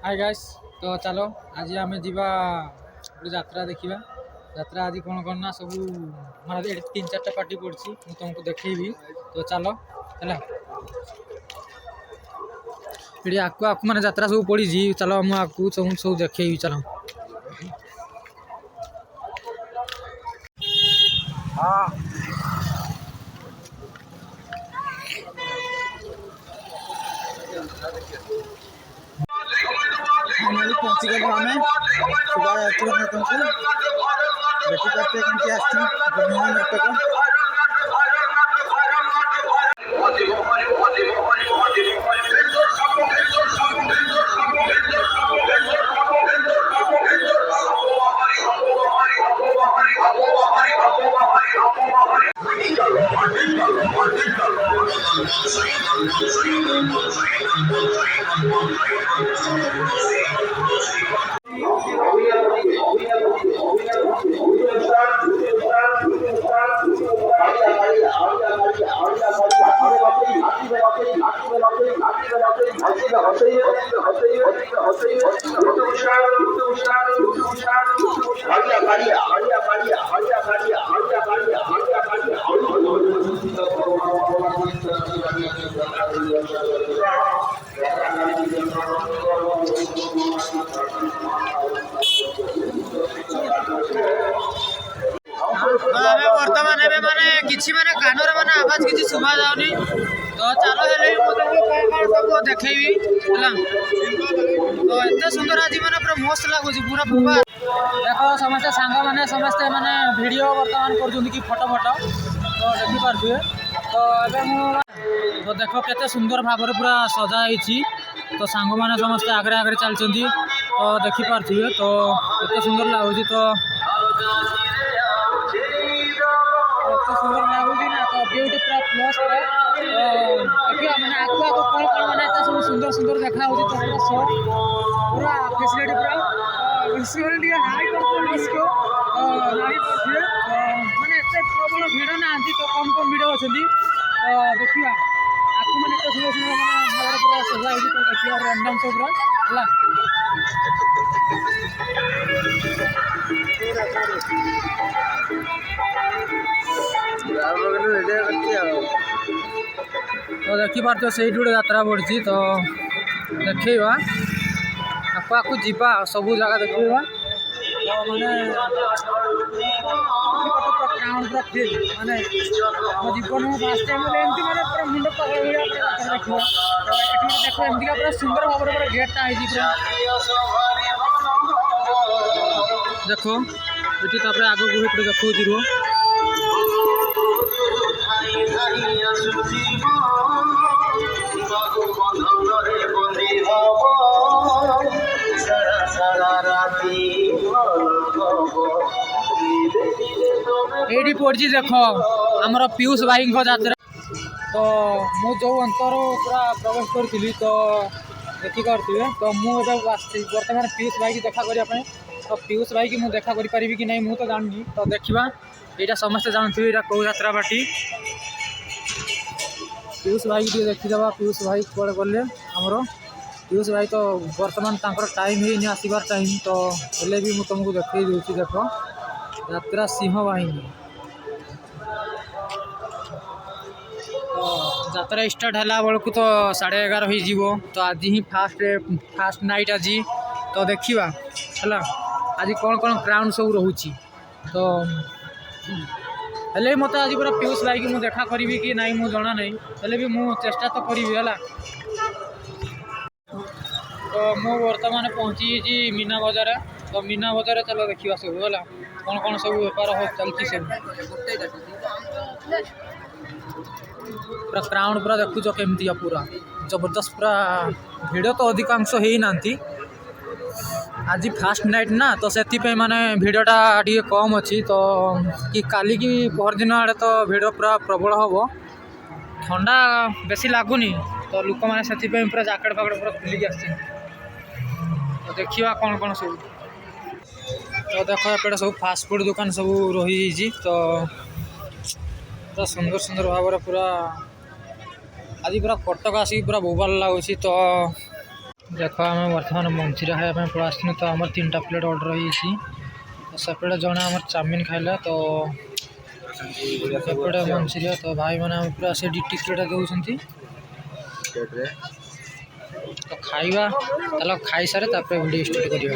Hi guys. तो चलो आज आम जावा यात्रा देखा। यात्रा आज कौन कौन ना सब माने 3-4टा पार्टी पड़ी मुझे तुमको देखी। तो चलो है ये आकु आकु मैंने यात्रा सब पड़ी। चलो मुझे आपको सब देखे चलो। हाँ पहुँची गलु आम सुबह यात्रा तुमको देखी पार्थे कमी नाटक बर्तमान माने किसी माने कानर माने आवाज किसी सुना जाउनी। तो चलो हेले सब देखैबी हला। तो एते सुंदर आज माने पूरा मस्त लागुची पूरा पूरा देखो समस्त सांग माने समस्त माने वीडियो बर्तमान कर कि फोटो फोटो तो देखि पारथुए। तो एबे तो देखो केते सुंदर भाव पूरा सजा होईची। तो सांग माने समस्त आगरे आगरे चलचंदी तो देखि पारथुए। तो एते सुंदर लागुची। तो सुंदर लगुच ना। तो ब्यूटी पूरा प्लस देखिए मैंने आगु आगु कौन कौन मैंने सब सुंदर सुंदर देखा हो। तो पूरा फैसिलिटी पूरा फैसिलिटी हाई परफॉर्मेंस को गाड़ी पड़े मैंने एत प्रबल भिड़ ना। तो कम कम भिड़ अच्छा। तो देखा आपको मैंने एत सुंदर सुंदर मैंने भाव पूरा सजा हो। तो देखिए रैंडम सब पूरा तो देखी पार्थ से गोटे यात्रा पड़ी। तो देखा आपको आपको जीवा सब जगह देखा मैंने पूरा फिल माने मो जीवन में फास्ट टाइम एमती मैंने पूरा मुंड पगल भाया देख। देख एमती पूरा सुंदर भाव पूरा गेटा है पूरा देखो ये आगे को देखो रुह ये पड़ी। देख आमर पीयूष भाई यात्रा। तो मु जो अंतर पूरा प्रवेश करी तो देखिपे। तो मुझे बर्तमान पीयूष भाई की देखा करने। तो पीयूष भाई की मुझे देखा करी कि नहीं मुझे तो जानी। तो देखा यहाँ समस्ते जानते यहाँ कौ यात्रा पार्टी। पीयूष भाई की देखीदे। पीयूष भाई कड़े गले आमर पीयूष भाई तो बर्तमान टाइम ही आसबार टाइम। तो हेले भी मुझे तुमको देखई दूसरी देख यात्रा सिंह बाहिनी। तो यात्रा स्टार्ट है बेलू तो 11:30 हो। तो आज ही फास्ट नाइट आज। तो देखा है आज कौन कौन क्राउन सब रोची। तो हेले मत आज पूरा पीयूष भाई की मुझे देखा करी कि नहीं मुझे जना नहीं हेले भी मुझे चेष्टा तो करी है। तो मु बर्तमान पहुँची मीना बजार। तो मीना बजार चलो देखा सब है कौन कौन सब बेपार हो चलती सब पूरा क्राउन पूरा देखुच केमती पूरा जबरदस्त पूरा भिड़ तो अधिकांश हो ना। आज फास्ट नाइट ना तो से माने भिड़टा टे कम अच्छी। तो कि काली की परदिन आड़े तो भिड़ पूरा प्रबल हम ठंडा बेसी लगुनि। तो लोक मैंने से पूरा जैकेट फाकेट पूरा खुलिकी आस। तो देखा कौन कौन सब। तो देख एपटे सब फास्टफुड दुकान सब रही। तो पूरा सुंदर सुंदर भाव पूरा आज पूरा कटक आसिक पूरा बोबाल लगुच। तो देख आम बर्तमान मंचूरिया खाया पड़ा तो आम 3टा प्लेट ऑर्डर हो तो सेपटे जड़े आम चाउमिन खाइला तो सेपटे मंचूरिया तो भाई मैंने पूरा से टिकेट दौरान तो खाइबा खाई सारे वीडियो स्टार्ट करिया।